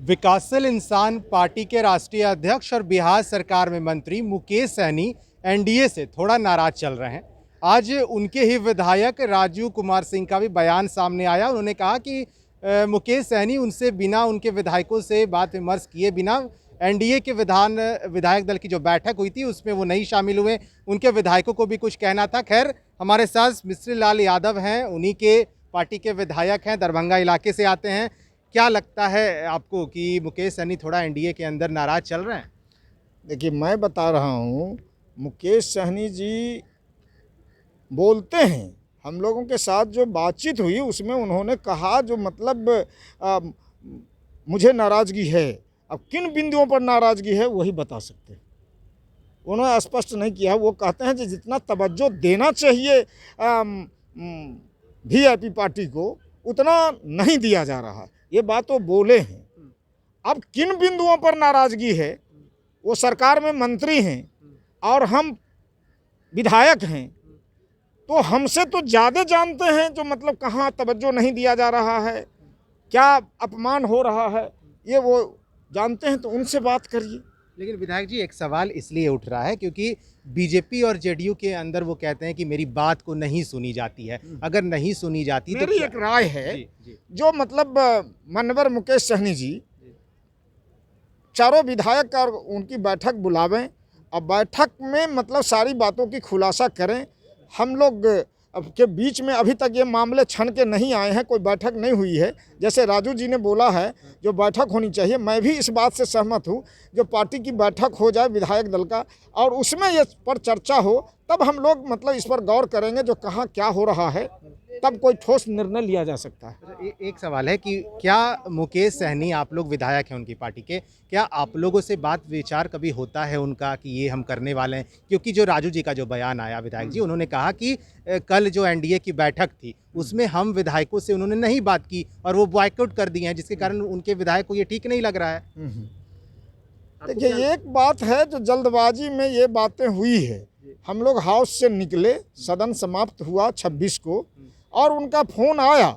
विकासशील इंसान पार्टी के राष्ट्रीय अध्यक्ष और बिहार सरकार में मंत्री मुकेश सहनी एनडीए से थोड़ा नाराज चल रहे हैं। आज उनके ही विधायक राजू कुमार सिंह का भी बयान सामने आया। उन्होंने कहा कि मुकेश सहनी उनसे बिना उनके विधायकों से बात विमर्श किए बिना एनडीए के विधायक दल की जो बैठक हुई थी उसमें वो नहीं शामिल हुए। उनके विधायकों को भी कुछ कहना था। खैर, हमारे साथ मिश्री लाल यादव हैं, उन्हीं के पार्टी के विधायक हैं, दरभंगा इलाके से आते हैं। क्या लगता है आपको कि मुकेश सहनी थोड़ा एनडीए के अंदर नाराज चल रहे हैं? देखिए, मैं बता रहा हूँ, मुकेश सहनी जी बोलते हैं, हम लोगों के साथ जो बातचीत हुई उसमें उन्होंने कहा जो मतलब मुझे नाराज़गी है। अब किन बिंदुओं पर नाराज़गी है वही बता सकते हैं। उन्होंने स्पष्ट नहीं किया। वो कहते हैं कि जितना तवज्जो देना चाहिए वीआईपी पार्टी को उतना नहीं दिया जा रहा। ये बात वो बोले हैं। अब किन बिंदुओं पर नाराज़गी है, वो सरकार में मंत्री हैं और हम विधायक हैं, तो हमसे तो ज़्यादा जानते हैं जो मतलब कहाँ तवज्जो नहीं दिया जा रहा है, क्या अपमान हो रहा है, ये वो जानते हैं, तो उनसे बात करिए। लेकिन विधायक जी, एक सवाल इसलिए उठ रहा है क्योंकि बीजेपी और जेडीयू के अंदर वो कहते हैं कि मेरी बात को नहीं सुनी जाती है। अगर नहीं सुनी जाती तो मेरी एक राय है, जी। जो मतलब माननीय मुकेश सहनी जी चारों विधायक और उनकी बैठक बुलावें और बैठक में मतलब सारी बातों की खुलासा करें। हम लोग के बीच में अभी तक ये मामले छन के नहीं आए हैं, कोई बैठक नहीं हुई है। जैसे राजू जी ने बोला है जो बैठक होनी चाहिए, मैं भी इस बात से सहमत हूँ। जो पार्टी की बैठक हो जाए विधायक दल का और उसमें ये पर चर्चा हो, तब हम लोग मतलब इस पर गौर करेंगे जो कहाँ क्या हो रहा है, तब कोई ठोस निर्णय लिया जा सकता है। एक सवाल है कि क्या मुकेश सहनी, आप लोग विधायक हैं उनकी पार्टी के, क्या आप लोगों से बात विचार कभी होता है उनका कि ये हम करने वाले हैं? क्योंकि जो राजू जी का जो बयान आया विधायक जी, उन्होंने कहा कि कल जो एनडीए की बैठक थी उसमें हम विधायकों से उन्होंने नहीं बात की और वो बॉयकआउट कर दिए हैं, जिसके कारण उनके विधायक को ये ठीक नहीं लग रहा है। देखिए, एक बात है जो जल्दबाजी में ये बातें हुई है। हम लोग हाउस से निकले, सदन समाप्त हुआ 26 को, और उनका फ़ोन आया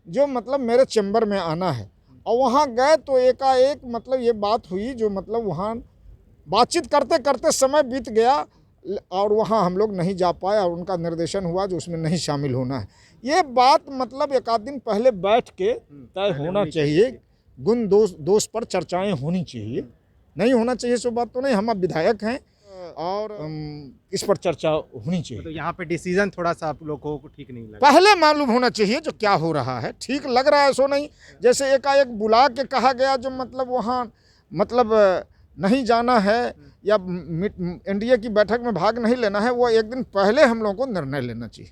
जो मतलब मेरे चैम्बर में आना है, और वहाँ गए तो एकाएक मतलब ये बात हुई जो मतलब वहाँ बातचीत करते करते समय बीत गया और वहाँ हम लोग नहीं जा पाए और उनका निर्देशन हुआ जो उसमें नहीं शामिल होना है। ये बात मतलब एक आध दिन पहले बैठ के तय होना चाहिए। गुण दोष पर चर्चाएँ होनी चाहिए, नहीं होना चाहिए सो बात तो नहीं। हम अब विधायक हैं और इस पर चर्चा होनी चाहिए। तो यहाँ पे डिसीजन थोड़ा सा आप लोगों को ठीक नहीं लगा? पहले मालूम होना चाहिए जो क्या हो रहा है। ठीक लग रहा है सो नहीं, जैसे एकाएक बुला के कहा गया जो मतलब वहाँ मतलब नहीं जाना है या एनडीए की बैठक में भाग नहीं लेना है, वो एक दिन पहले हम लोगों को निर्णय लेना चाहिए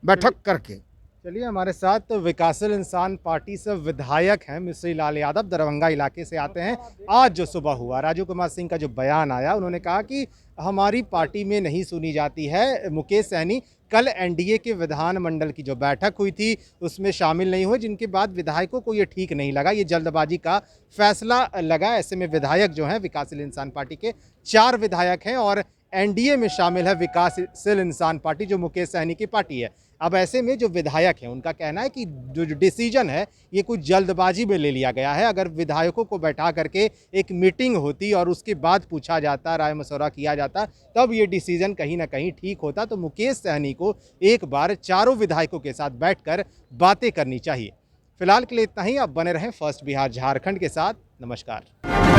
बैठक करके। चलिए, हमारे साथ विकासशील इंसान पार्टी से विधायक हैं मिश्री लाल यादव, दरभंगा इलाके से आते हैं। आज जो सुबह हुआ, राजू कुमार सिंह का जो बयान आया, उन्होंने कहा कि हमारी पार्टी में नहीं सुनी जाती है। मुकेश सहनी कल एनडीए के विधानमंडल की जो बैठक हुई थी उसमें शामिल नहीं हुए, जिनके बाद विधायकों को ये ठीक नहीं लगा, ये जल्दबाजी का फैसला लगा। ऐसे में विधायक जो हैं विकासशील इंसान पार्टी के 4 विधायक हैं और एनडीए में शामिल है विकासशील इंसान पार्टी जो मुकेश सहनी की पार्टी है। अब ऐसे में जो विधायक हैं उनका कहना है कि जो डिसीजन है ये कुछ जल्दबाजी में ले लिया गया है। अगर विधायकों को बैठा करके एक मीटिंग होती और उसके बाद पूछा जाता, राय मशवरा किया जाता, तब ये डिसीजन कहीं ना कहीं ठीक होता। तो मुकेश सहनी को एक बार चारों विधायकों के साथ बैठकर बातें करनी चाहिए। फिलहाल के लिए इतना ही। आप बने रहें फर्स्ट बिहार झारखंड के साथ। नमस्कार।